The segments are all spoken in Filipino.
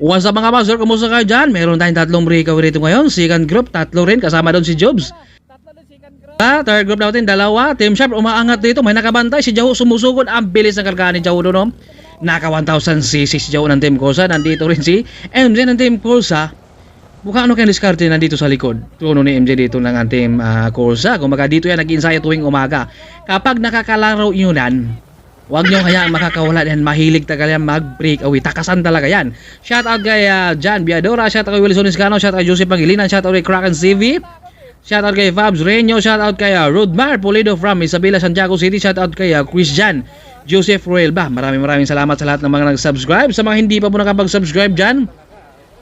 What's up mga master, kumusta kayo dyan? Meron tayong tatlong breakaway rito ngayon. Second group, tatlo rin, kasama doon si Jobs. Third group natin, dalawa. Team Sharp umaangat dito, may nakabantay. Si Jaho sumusugod, ang bilis ng kargaan ni Jaho doon. Naka 1000cc si Jaho ng Team Corsa. Nandito rin si MJ ng Team Corsa. Mukhang ano kayong diskarte nandito sa likod. Tuno ni MJ dito ng Team Corsa. Kung baga dito yan nag-insayo tuwing umaga. Kapag nakakalaro yun yan, huwag nyo kaya makakawala yan. Mahilig talaga yan mag-breakaway. Takasan talaga yan. Shout out kay John Biadora. Shout out kay Wilson Iscano. Shout out kay Joseph Pangilinan. Shout out kay Kraken CV. Shout out kay Fabs Reño. Shout out kay Rodmar Pulido from Isabela, Santiago City. Shout out kay Christian Joseph Roel ba. Maraming salamat sa lahat ng mga nag-subscribe. Sa mga hindi pa po nakapag-subscribe dyan,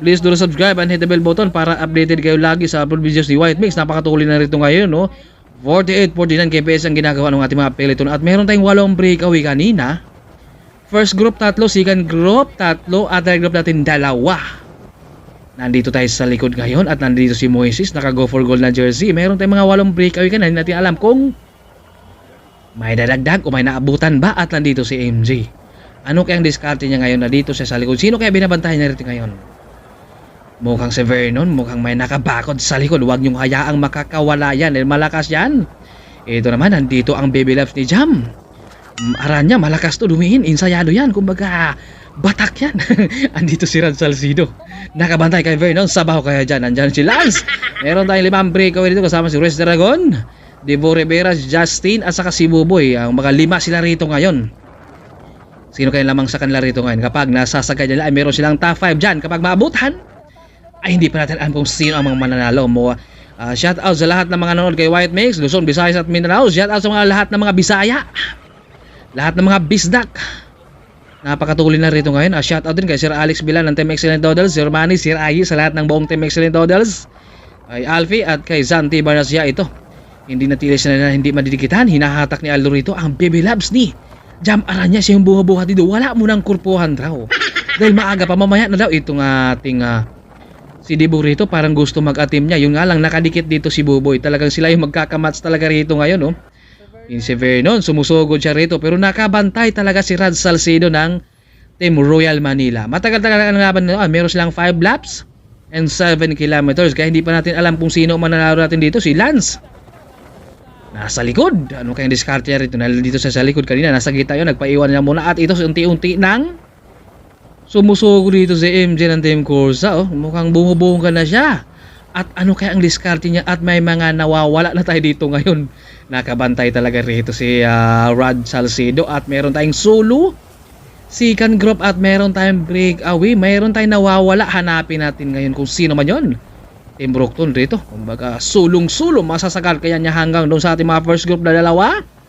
please do subscribe and hit the bell button para updated kayo lagi sa upload videos ni White Mix. Napakatuloy na rito ngayon, no? 48-49 kps ang ginagawa ng ating mga peloton. At meron tayong 8 breakaway kanina. First group 3, second group 3, at third group natin 2. Nandito tayo sa likod ngayon at nandito si Moises, naka-go for goal na jersey. Meron tayong mga 8 breakaway kanina. Hindi natin alam kung may dadagdag o may naabutan ba. At nandito si MJ. Ano kayang diskarte niya ngayon? Nandito siya sa likod. Sino kaya binabantayan niya rito ngayon? Mukhang si Vernon, mukhang may nakabakod sa likod. Huwag niyong hayaang makakawala yan. Malakas yan. Ito naman, nandito ang baby loves ni Jam. Aranya, malakas to dumihin. Insayado yan. Kumbaga, batak yan. Andito si Rad Salcido. Nakabantay kay Vernon. Sabaw kaya dyan. Andyan si Lance. Meron tayong 5 breakaway dito kasama si Ruiz Dragon, Devo Rivera, Justin, at saka si Buboy. Ang mga 5 sila rito ngayon. Sino kaya lamang sa kanila rito ngayon? Kapag nasasagay nila ay meron silang top 5 dyan. Kapag maabutan, ay hindi pa natin alam kung sino ang mga mananalo mo. Shout out sa lahat ng mga nanonood kay White Mix, Luzon, Visayas at Mindanao. Shout out sa mga lahat ng mga Bisaya, lahat ng mga Bisdak. Napakatuloy na rito ngayon. Shout out din kay Sir Alex Bilan ng Team Excellent Dodels, Sir Manny, Sir Ayi, sa lahat ng buong Team Excellent Dodels, kay Alfie at kay Zanti Barnasya. Ito, hindi natilis na hindi madidikitan. Hinahatak ni Aldo rito ang baby labs ni Jam Aranya. Siya yung buhat dito. Wala mo ng kurpuhan raw. Dahil maaga pa, mamaya na daw itong ating si Devo rito, parang gusto mag-atim niya. Yung nga lang, nakadikit dito si Buboy. Talagang sila yung magkakamats talaga rito ngayon, no? Yung si Vernon, sumusugod siya rito. Pero nakabantay talaga si Rad Salcido ng Team Royal Manila. Matagal-tagal ang laban nila. Meron silang 5 laps and 7 kilometers. Kaya hindi pa natin alam kung sino mananalo natin dito. Si Lance, nasa likod. Ano kayang diskarte niya rito? Dito siya sa likod kanina. Nasa gitna yun. Nagpaiwan niya muna. At ito, unti-unti nang sumusugod dito si MJ ng Team Corsa. Mukhang bumubuhong ka na siya. At ano kaya ang diskarte niya? At may mga nawawala na tayo dito ngayon. Nakabantay talaga rito si Rad Salcido. At meron tayong solo second group at meron tayong breakaway. Meron tayong nawawala. Hanapin natin ngayon kung sino man yun. Team Brookton rito. Kumbaga sulong-sulong masasagal kaya niya hanggang doon sa ating mga first group na 2.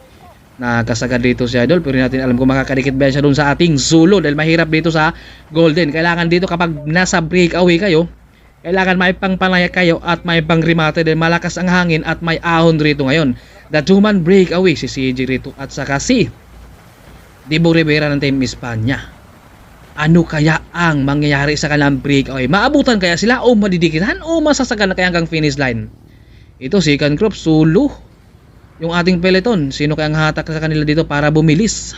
Nakasagad dito si Idol, pero natin alam kung makakadikit ba siya doon sa ating Zulu dahil mahirap dito sa Golden. Kailangan dito kapag nasa breakaway kayo, kailangan may pangpanaya kayo at may pangrimate dahil malakas ang hangin at may ahon rito ngayon. The 2-man breakaway, si CJ rito at saka si Devo Rivera ng Team Espanya. Ano kaya ang mangyayari sa kanilang breakaway? Maabutan kaya sila o madidikitan o masasagal na kaya hanggang finish line? Ito, second group, Zulu. Yung ating peloton, sino kayang hatak sa kanila dito para bumilis?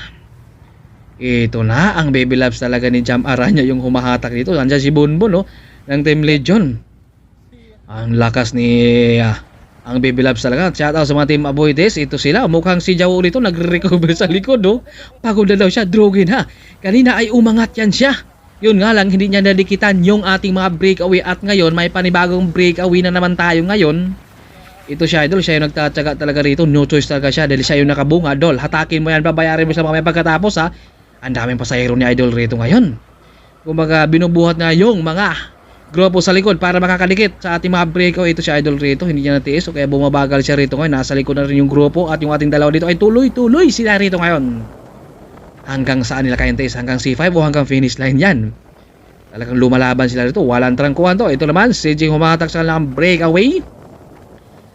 Ito na, ang baby labs talaga ni Jam Aranya yung humahatak dito. Nandiyan si Bonbon, no? Ng Team Legion. Ang lakas ni ang baby labs talaga. Shout out sa mga Team Avoides. Ito sila, mukhang si Jawo dito nagre-recover sa likod, no? Pagod na daw siya, drogin ha. Kanina ay umangat yan siya. Yun nga lang, hindi niya nadikitan yung ating mga breakaway. At ngayon, may panibagong breakaway na naman tayo ngayon. Ito siya, Idol, siya yung nagtatsaga talaga rito. No choice talaga siya dahil siya yung nakabunga. Idol, hatakin mo yan, babayarin mo sa mga may pagkatapos ha. Ang daming pasahero ni Idol rito ngayon. Kumbaga binubuhat na yung mga grupo sa likod para makakadikit sa ating mga breakaway. Ito siya, Idol, rito, hindi niya natiis. O kaya bumabagal siya rito ngayon. Nasa likod na rin yung grupo at yung ating dalawa dito ay tuloy-tuloy sila rito ngayon. Hanggang saan nila kayang tiis? Hanggang C5 o hanggang finish line yan? Talagang lumalaban sila rito. Walang trangkuhan to. Ito naman, si Jing humatak sa kanilang breakaway.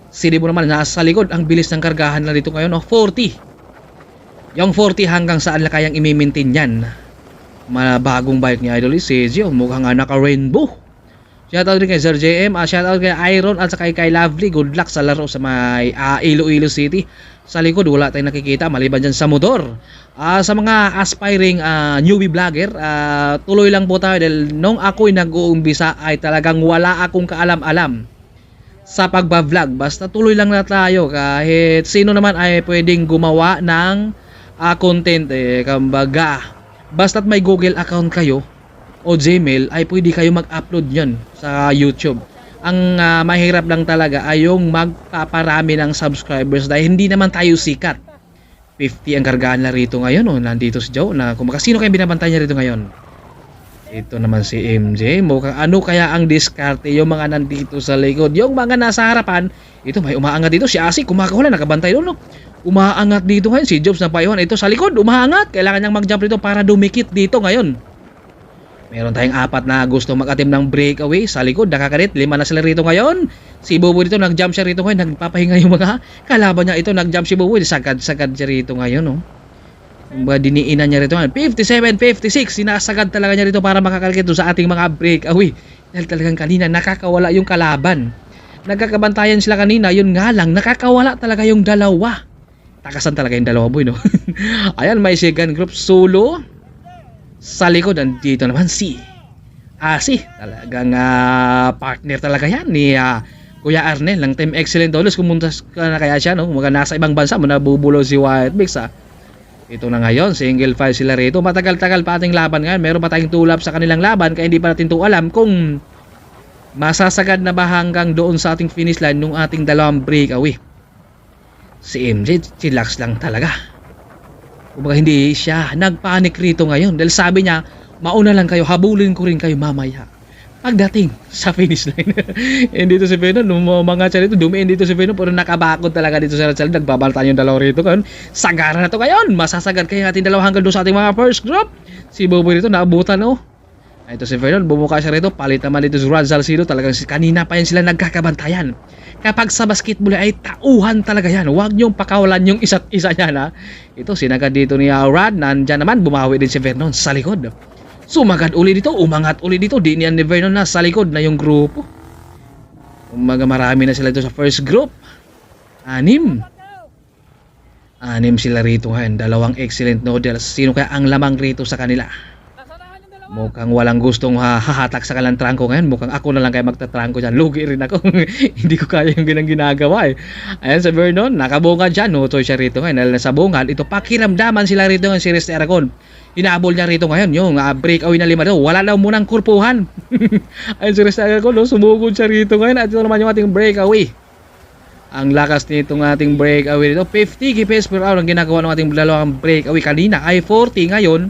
Si Devo naman nasa likod. Ang bilis ng kargahan na dito ngayon, 40. Yung 40 hanggang saan na kayang imimintin yan? Bagong bike ni Idol si Gio, mukhang naka rainbow. Shoutout rin kay Sir JM, shoutout kay Iron at saka kay Lovely. Good luck sa laro sa may Iloilo City. Sa likod wala tayong nakikita maliban dyan sa motor. Sa mga aspiring newbie vlogger, tuloy lang po tayo dahil nung ako'y nag-uumpisa ay talagang wala akong kaalam-alam sa pagba-vlog. Basta tuloy lang na tayo kahit sino naman ay pwedeng gumawa ng content kumbaga. Basta't may Google account kayo o Gmail ay pwede kayo mag-upload yun sa YouTube. Ang mahirap lang talaga ay yung magpaparami ng subscribers dahil hindi naman tayo sikat. 50 ang kargaan na rito ngayon. Nandito si Joe na kung sino kayong binabantay niya rito ngayon. Ito naman si MJ. Mukhang ano kaya ang diskarte yung mga nandito sa likod. Yung mga nasa harapan, ito may umaangat dito. Si Asi kumakahula, nakabantay doon. Umaangat dito ngayon. Si Jobs na paiwan. Ito sa likod, umaangat. Kailangan niyang mag-jump dito para dumikit dito ngayon. Meron tayong 4 na gusto mag-attempt ng breakaway sa likod. Nakakarit, 5 na sila rito ngayon. Si Buboy dito, nag-jump siya rito ngayon. Nagpapahinga yung mga kalaban niya. Ito, nag-jump si Buboy. Sagad-sagad siya rito ngayon. Diniinan niya rito. 57, 56. Sinasagad talaga niya rito para makakalikit sa ating mga breakaway. Dahil talagang kanina nakakawala yung kalaban. Nagkakabantayan sila kanina. Yun nga lang, nakakawala talaga yung dalawa. Takasan talaga yung dalawa, boy, no? Ayan, may second group solo. Sa likod, dito naman si Asi. Talagang partner talaga yan ni Kuya Arnel ng Team Excellent Dollars. Kumunta na kaya siya, no? Mga nasa ibang bansa, nabubulo si White Mix, Ito na ngayon, single file sila rito. Matagal-tagal pa ating laban ngayon. Meron pa tayong tulap sa kanilang laban, kaya hindi pa natin ito alam kung masasagad na ba hanggang doon sa ating finish line nung ating dalawang breakaway. Si MJ, chillax lang talaga. Kumbaga hindi siya nagpanik rito ngayon dahil sabi niya, mauna lang kayo, habulin ko rin kayo mamaya pagdating sa finish line. Hindi dito si Venom, mga siya rito, dumiin dito si Venom, pero nakabakod talaga dito sa Rachel. Nagbabaltan yung dalawa rito ngayon. Sagara na to ngayon. Masasagad kayo natin dalawa hanggang doon sa ating mga first group. Si Bobo rito, naabutan, Ito si Vernon, bumuka siya rito. Palit naman dito si Ron Salcido. Talagang kanina pa yan sila nagkakabantayan. Kapag sa basketball ay tauhan talaga yan. Huwag niyong pakawalan yung isa't isa niya, Ito, sinagad dito ni Rod. Nandyan naman, bumawi din si Vernon sa likod. Sumagad uli dito, umangat uli dito. Di niyan ni Vernon na sa likod na yung grupo. Umaga marami na sila dito sa first group. 6 sila rito ngayon. 2 excellent noodles. Sino kaya ang lamang rito sa kanila? Mukhang walang gustong hahatak sa kalang trangko ngayon. Mukhang ako na lang kaya magtatrangko dyan. Lugi rin ako. Hindi ko kaya yung ginagawa Ayan sa Vernon, nakabungad dyan. Nutoy siya rito ngayon. Dahil nasa bungad, ito pakiramdaman sila rito ngayon si Reste Aragon. Hinabol niya rito ngayon. Yung breakaway na 5 daw. Wala daw munang kurpuhan. Ayan si Reste Aragon. Sumugod siya rito ngayon. At ito naman yung ating breakaway. Ang lakas nitong ating breakaway dito. 50 kph per hour ang ginagawa ng ating dalawang breakaway. Kanina ay 40 ngayon.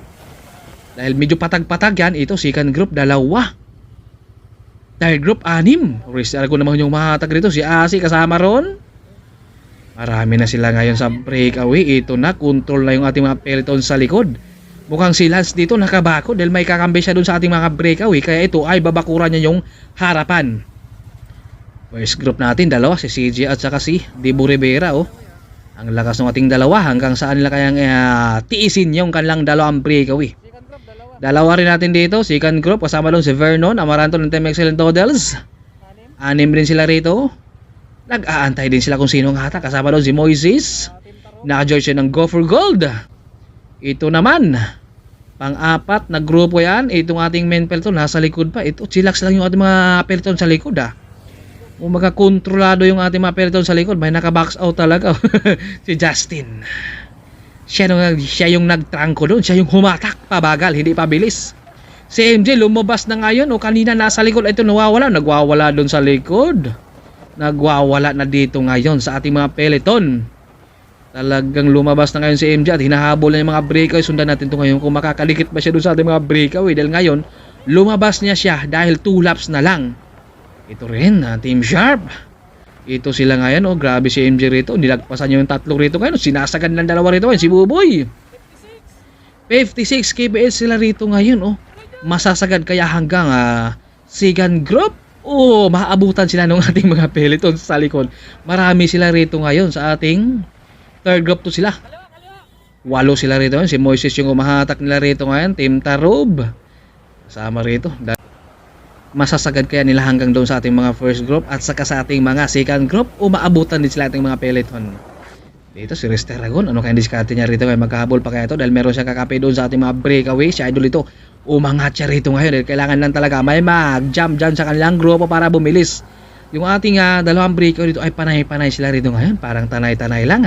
Dahil medyo patag-patag yan, ito second group 2. Third group 6. Rest ko naman yung mahatag rito. Si Asi kasama ron. Marami na sila ngayon sa breakaway. Ito na, control na yung ating mga peloton sa likod. Mukhang si Lance dito nakabako dahil may kakambi siya dun sa ating mga breakaway. Kaya ito ay babakuran niya yung harapan. First group natin, 2. Si CJ at saka si Debo Rivera. Ang lakas ng ating dalawa. Hanggang saan nila kayang tiisin yung kanilang dalawang breakaway. Dalawa rin natin dito, second group, kasama doon si Vernon, Amaranto ng Team Excellent Noodles. 6 rin sila rito. Nag-aantay din sila kung sino ang hatak. Kasama doon si Moises. Naka-join siya ng Go for Gold. Ito naman, pang-4 na grupo yan. Itong ating main peloton, nasa likod pa. Ito, chillax lang yung ating mga peloton sa likod Umaga kontrolado yung ating mga peloton sa likod. May naka-box out talaga. Si Justin. Siya yung nagtrangko doon. Siya yung humatak pabagal, hindi pabilis. Si MJ lumabas na ngayon kanina nasa likod. Ito nawawala. Nagwawala doon sa likod. Nagwawala na dito ngayon sa ating mga peloton. Talagang lumabas na ngayon si MJ at hinahabol na yung mga breakaway. Sundan natin ito ngayon kung makakalikit ba siya doon sa ating mga breakaway. Dahil ngayon lumabas niya siya dahil 2 laps na lang. Ito rin Team Sharp. Ito sila ngayon, grabe si MJ rito. Nilagpasan yung 3 rito ngayon. Sinasagad ng 2 rito ngayon, si Buboy. 56 kph sila rito ngayon, Masasagad kaya hanggang second group. Maabutan sila ng ating mga peloton sa likod. Marami sila rito ngayon sa ating third group to sila. 8 sila rito ngayon. Si Moises yung umahatak nila rito ngayon. Team Tarob. Kasama rito. Masasagad kaya nila hanggang doon sa ating mga first group at saka sa ating mga second group o maabutan din sila ating mga peloton. Dito si Rister Ragon, ano kaya diskarte niya rito ngayon? Magkahabol pa kaya ito dahil meron siyang kakape doon sa ating mga breakaway. Si Idol ito, umangat siya rito ngayon dahil kailangan lang talaga may mag-jump dyan sa kanilang grupo para bumilis. Yung ating dalawang breakaway dito ay panay-panay sila rito ngayon, parang tanay-tanay lang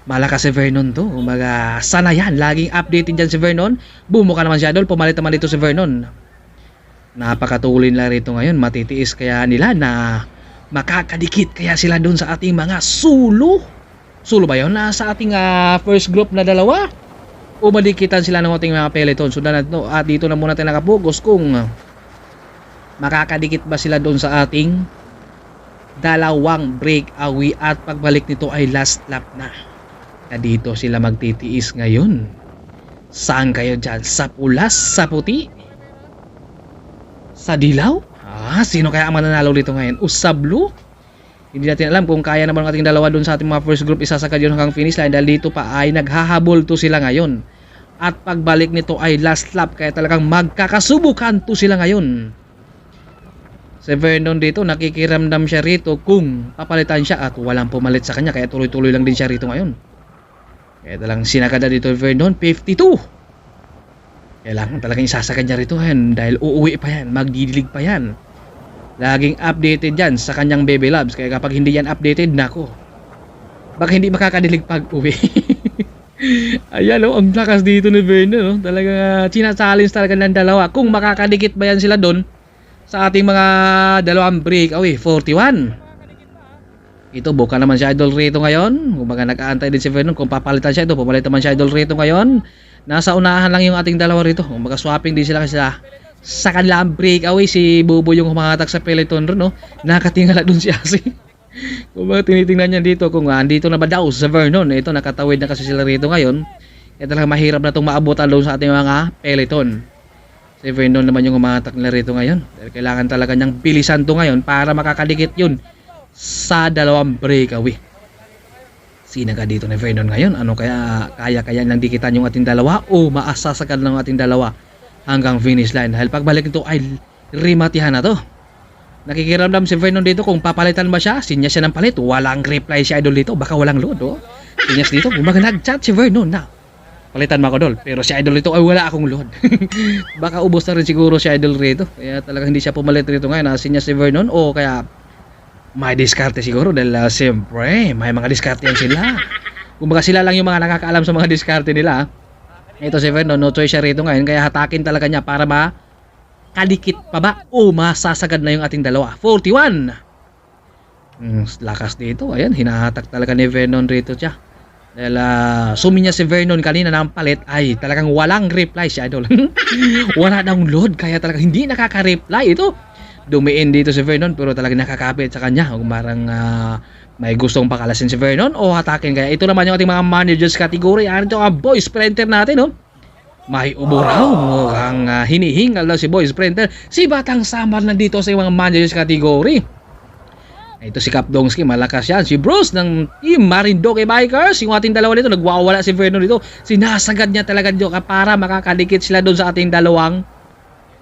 Malakas si Vernon to, umaga sana yan, laging updated dyan si Vernon. Bumuka naman si Idol, pumalit naman dito si Vernon. Napakatulin lang rito ngayon, matitiis kaya nila na makakadikit kaya sila doon sa ating mga sulo. Sulo ba yun? Sa ating first group na dalawa o madikitan sila ng ating mga peloton. So dito na muna tayo nakapokus kung makakadikit ba sila doon sa ating dalawang breakaway at pagbalik nito ay last lap na. Dito sila magtitiis ngayon. Saan kayo dyan? Sa pulas? Sa puti? Sa dilaw? Sino kaya ang mananalo dito ngayon? Usablo? Hindi natin alam kung kaya naman ng ating dalawa doon sa ating mga first group isasagad yun hanggang finish line dahil dito pa ay naghahabol to sila ngayon. At pagbalik nito ay last lap kaya talagang magkakasubukan to sila ngayon. Si Vernon dito nakikiramdam siya rito kung papalitan siya at walang pumalit sa kanya kaya tuloy-tuloy lang din siya rito ngayon. Kaya talagang sinagada dito Vernon 52. Kailangan talagang isasagad niya rito yan dahil uuwi pa yan, magdidilig pa yan. Laging updated yan sa kanyang baby loves. Kaya kapag hindi yan updated, nako, baka hindi makakadilig pag uwi. Ayan ang lakas dito ni Vernon talagang challenge talaga ng dalawa. Kung makakadikit ba yan sila doon sa ating mga dalawang breakaway. 41. Ito buka naman si Idol rito ngayon. Kung baga nag-aantay din si Vernon kung papalitan siya ito, pumalit naman si Idol rito ngayon. Nasa unahan lang yung ating dalawa rito. Kung baga swapping din sila kasi sa kanilang breakaway. Si Bubo yung humahatak sa peloton ron nakatingala dun si Asi. Kung baga tinitingnan niya dito kung andito na ba daw sa Vernon. Ito nakatawid na kasi sila rito ngayon. Kaya talagang mahirap na itong maabutan doon sa ating mga peloton. Si Vernon naman yung humahatak nila rito ngayon. Dahil kailangan talaga niyang bilisan to ngayon para makakadikit yun sa dalawang breakaway. Sino ka dito ni Vernon ngayon? Ano kaya nang dikitan yung ating dalawa o maasasagad ng ating dalawa hanggang finish line? Dahil pagbalik nito ay rimatihan na to. Nakikiramdam si Vernon dito kung papalitan ba siya. Sinyas siya ng palit. Walang reply si Idol dito. Baka walang load Sinyas dito. Kumaga nag-chat si Vernon na palitan mo ako Dol. Pero si Idol dito ay wala akong load. Baka ubos na rin siguro si Idol rito. Kaya talagang hindi siya pumalit rito ngayon. Sinyas si Vernon o kaya may diskarte siguro dahil siyempre may mga diskarte yan sila. Kumbaga sila lang yung mga nakakaalam sa mga diskarte nila. Ito si Vernon, no choice siya rito ngayon kaya hatakin talaga niya para makadikit pa ba o masasagad na yung ating dalawa. 41. Lakas dito. Ayan, hinahatak talaga ni Vernon rito siya. Dahil suminya si Vernon kanina ng palit ay talagang walang reply si Idol. Wala daw load kaya talagang hindi nakaka-reply ito. Dumiin dito si Vernon pero talagang nakakapit sa kanya. Kung parang may gustong pakalasin si Vernon o hatakin. Kaya ito naman yung ating mga managers category. Ano ito ang boy sprinter natin May uburaw. Mukhang hinihingal daw si boy sprinter. Si Batang Samar nandito sa mga managers category. Ito si Cap Dongski, malakas yan. Si Bruce ng Team Marindoke Bikers. Yung ating dalawa dito, nagwawala si Vernon dito. Sinasagad niya talaga dito para makakadikit sila doon sa ating dalawang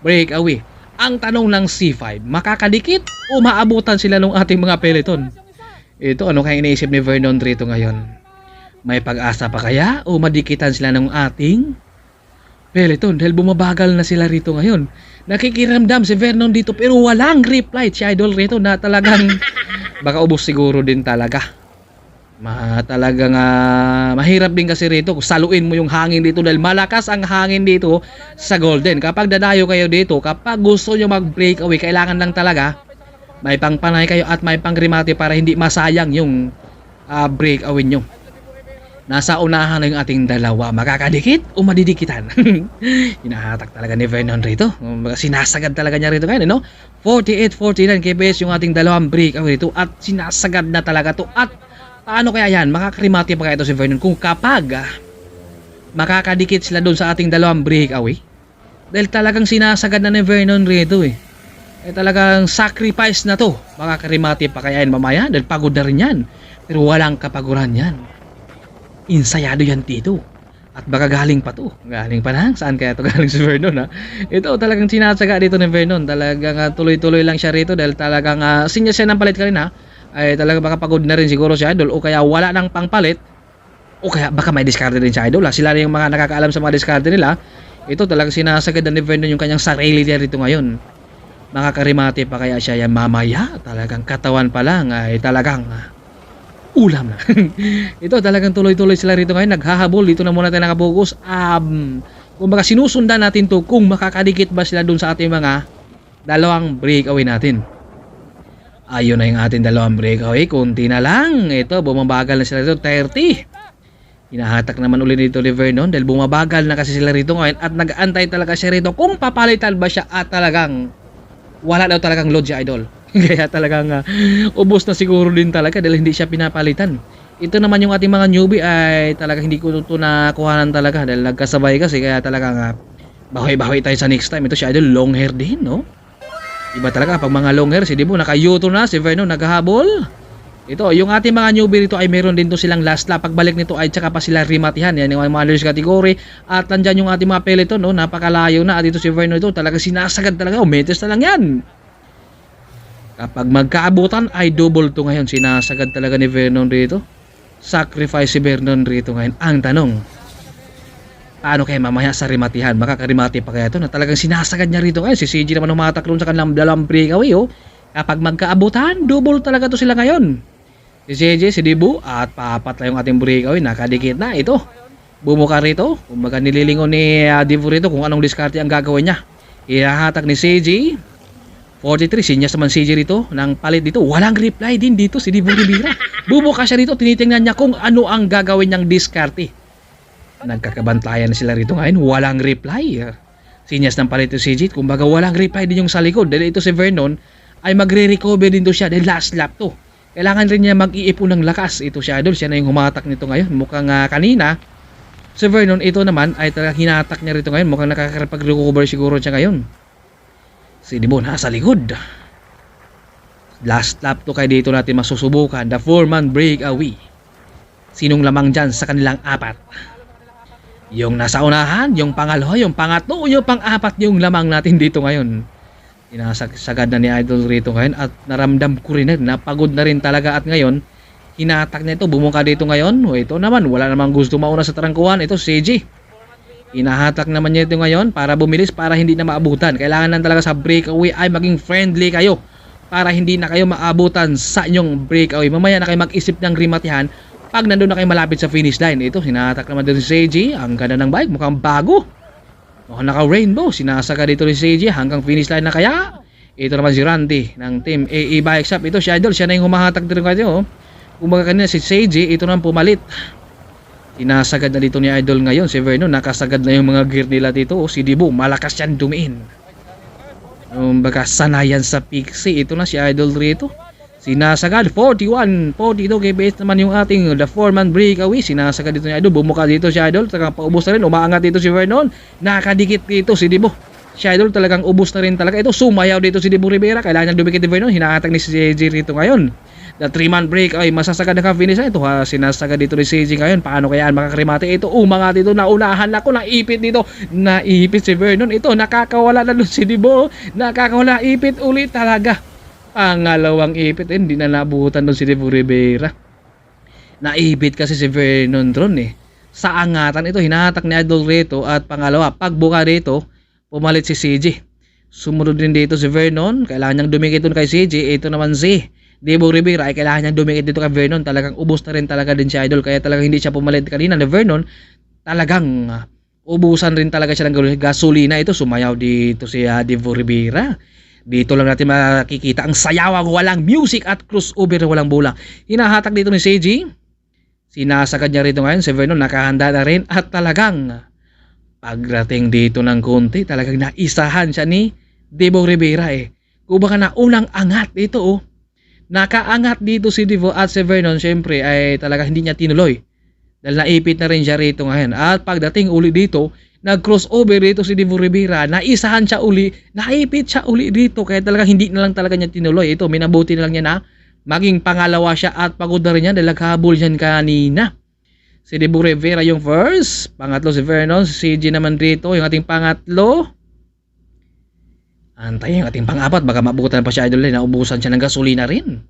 breakaway. Ang tanong ng C5, makakadikit o maabutan sila ng ating mga peloton? Ito, ano kaya iniisip ni Vernon rito ngayon? May pag-asa pa kaya o madikitan sila ng ating peloton? Dahil bumabagal na sila rito ngayon. Nakikiramdam si Vernon dito pero walang reply si Idol rito na talagang baka ubos siguro din talaga. Talagang mahirap din kasi rito kung saluin mo yung hangin dito dahil malakas ang hangin dito sa Golden. Kapag dadayo kayo dito, kapag gusto nyo mag-breakaway, kailangan lang talaga may pangpanay kayo at may pangrimate para hindi masayang yung breakaway nyo. Nasa unahan na yung ating dalawa. Makakadikit o madidikitan? Hinahatak talaga ni Vernon rito. Sinasagad talaga niya rito ngayon. 48-49 kbs yung ating dalawang breakaway rito at sinasagad na talaga to. At paano kaya yan? Makakarimati pa kaya ito si Vernon kung kapag makakadikit sila doon sa ating dalawang breakaway? Dahil talagang sinasagad na ni Vernon rito talagang sacrifice na to. Makakarimati pa kaya yan mamaya? Dahil pagod na rin yan. Pero walang kapaguran yan. Insayado yan dito. At baka galing pa 'to, galing pa na, saan kaya 'to galing si Vernon, Ito talagang tinatsaga dito ni Vernon, talagang, tuloy-tuloy lang siya rito dahil talagang, sinya siya ng palit kanina, ay talagang baka pagod na rin siguro si Idol o kaya wala ng pangpalit, o kaya baka may diskarte din si Idol, Sila na yung mga nakakaalam sa mga diskarte nila. Ito talagang sinasagad na ni Vernon yung kanyang sarili niya rito ngayon. Makakarimate pa kaya siya yan mamaya? Talagang katawan pa lang ay talagang ulam na. Ito talagang tuloy-tuloy sila rito ngayon, naghahabol. Dito na muna tayo nakapokus. Kumbaga sinusundan natin to kung makakadikit ba sila dun sa ating mga dalawang breakaway natin. Ayun na yung ating dalawang breakaway, kunti na lang. Ito, bumabagal na sila rito, 30. Hinahatak naman ulit dito ni Vernon dahil bumabagal na kasi sila rito ngayon at nag-aantay talaga siya rito kung papalitan ba siya at talagang wala daw talagang load si Idol. Kaya talagang ubos na siguro din talaga dahil hindi siya pinapalitan. Ito naman yung ating mga newbie ay talagang hindi ko ito nakuhanan talaga dahil nagkasabay kasi kaya talagang bawi-bawi tayo sa next time. Ito si Idol, long hair din, no? Iba talaga pag mga long hair, si Dibo naka-yuto na, si Vernon naghahabol. Ito, yung ating mga newbie rito ay meron din to silang last lap. Pagbalik nito ay tsaka pa sila rimatihan. Yan yung mga lures category. At nandyan yung ating mga peloton, no? Napakalayo na. At dito si Vernon ito, talaga sinasagad talaga. Metes na lang yan. Kapag magkaabutan ay double to ngayon. Sinasagad talaga ni Vernon rito. Sacrifice si Vernon rito ngayon. Ang tanong, paano kaya mamaya sa rimatihan? Makakarimati pa kaya ito na talagang sinasagad niya rito ngayon. Si CG naman umatak rin sa kanilang dalawang breakaway, oh. Kapag magkaabutan, double talaga to sila ngayon. Si JJ, si Dibu, at paapat lang yung ating breakaway, nakadikit na ito. Bumuka rito, kumbaga nililingon ni Dibu rito kung anong diskarte ang gagawin niya. Ihahatak ni CJ, 43, sinyas naman CJ rito, ng palit dito, walang reply din dito si Dibu Rivera. Bumuka siya rito, tinitingnan niya kung ano ang gagawin niyang diskarte. Nagkakabantayan sila rito ngayon, walang reply. Sinyas ng palit si CJ, kumbaga walang reply din yung sa likod. Dahil ito si Vernon, ay magre-recover din to siya dahil last lap to. Kailangan rin niya mag-iipon ng lakas. Ito si Idol, siya na yung humatak nito ngayon. Mukhang kanina, si Vernon, ito naman ay talagang hinatak niya rito ngayon. Mukhang nakakapag-recover siguro siya ngayon. Si Dibo nasa likod. Last lap to kaya dito natin masusubukan. The 4-man breakaway. Sinong lamang dyan sa kanilang apat? Yung nasa unahan, yung pangalawa, yung pangatlo, yung pang-apat yung lamang natin dito ngayon. Sinasagad na ni Idol rito ngayon at naramdam ko rin na napagod na rin talaga at ngayon hinatak niya ito, bumuka dito ngayon. O ito naman, wala namang gusto mauna sa tarangkuhan. Ito si CJ, hinahatak naman niya ito ngayon para bumilis, para hindi na maabutan. Kailangan lang talaga sa breakaway ay maging friendly kayo para hindi na kayo maabutan sa inyong breakaway. Mamaya na kayo mag-isip ng rimatihan pag nandun na kayo malapit sa finish line. Ito, hinahatak naman dito si CJ. Ang ganda ng bike, mukhang bago. Naka-rainbow, sinasaka dito ni CJ hanggang finish line na kaya. Ito naman si Randy ng team AE Bike Shop. Ito si Idol, siya na yung humahatak dito ngayon. Kumbaga kanina si CJ, ito naman pumalit. Sinasagad na dito ni Idol ngayon. Si Vernon, nakasagad na yung mga gear nila dito. Si Dibu, malakas yan dumiin. Kumbaga sanayan sa Pixie. Ito na si Idol rito. Sinasagad, 41, 42 kbs naman yung ating the 4-man breakaway. Sinasagad dito ni Idol, bumuka dito si Idol, talagang paubos na rin, umaangat dito si Vernon, nakadikit dito si Dibo. Si Idol talagang ubos na rin talaga. Ito, sumayaw dito si Dibu Rivera, kailangan niyang dumikit ni Vernon, hinahatag ni CJ rito ngayon. The 3-man breakaway, masasagad na finish na ito. Sinasagad dito ni CJ ngayon, paano kaya makakarimate? Ito, umangat dito, naunahan ako, naipit dito, naipit si Vernon. Ito, nakakawala na doon si Dibo, nakakawala, ipit ulit talaga. Pangalawang ipit, hindi na nabutan doon si Dibu Rivera. Naipit kasi si Vernon Tron sa angatan. Ito, hinahatak ni Idol rito. At pangalawa, pagbuka rito, pumalit si CJ. Sumunod din dito si Vernon, kailangan niyang dumikit doon kay CJ. Ito naman si Dibu Rivera ay kailangan niyang dumikit dito kay Vernon. Talagang ubos na rin talaga din si Idol, kaya talagang hindi siya pumalit kanina ni Vernon. Talagang ubusan rin talaga siya ng gasolina. Ito, sumayaw dito si Dibu Rivera. Dito lang natin makikita ang sayawang walang music at crossover walang bola. Hinahatak dito ni CJ. Sinasagad niya rito ngayon. Si Vernon nakahanda na rin at talagang pagdating dito ng konti, talagang naisahan siya ni Dibu Rivera Kung baka na unang angat dito nakaangat dito si Dibu at si Vernon, syempre ay talagang hindi niya tinuloy. Dahil naipit na rin siya rito ngayon. At pagdating uli dito, nag-crossover dito si Dibu Rivera, naisahan siya uli, naipit siya uli dito, kaya talagang hindi na lang talaga niya tinuloy. Ito, minabuti na lang niya na maging pangalawa siya at pagod na rin niya dahil naghabol niyan kanina. Si Debu Rivera yung first. Pangatlo si Vernon. Si CJ naman dito yung ating pangatlo. Antay yung ating pang-apat. Baka mabutan pa siya idol. Naubusan siya ng gasolina rin.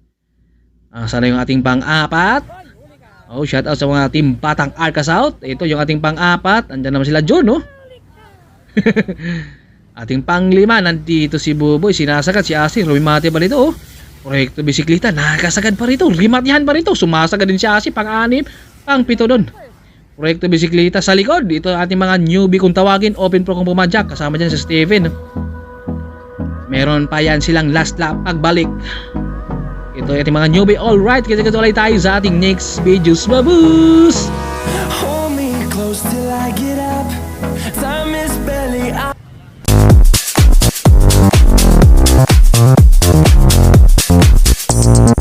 Sana yung ating pang-apat. Oh, shout out sa mga team Batang Arca South. Ito yung ating pang-apat. Andyan naman sila John, no? Ating pang-lima. Nandito si Buboy. Sinasagad si Asi. Rumimate pa rito, oh. Proyekto bisikleta. Nakasagad pa rito. Rimatihan pa rito. Sumasagad din si Asi. Pang-anim. Pang-pito doon. Proyekto bisikleta sa likod. Ito ating mga newbie kung tawagin. Open pro kung pumadyak. Kasama dyan si Steven. Meron pa yan silang last lap pagbalik. Ito yung ating mga newbie. Alright, kita ulit tayo sa ating next videos. Babus!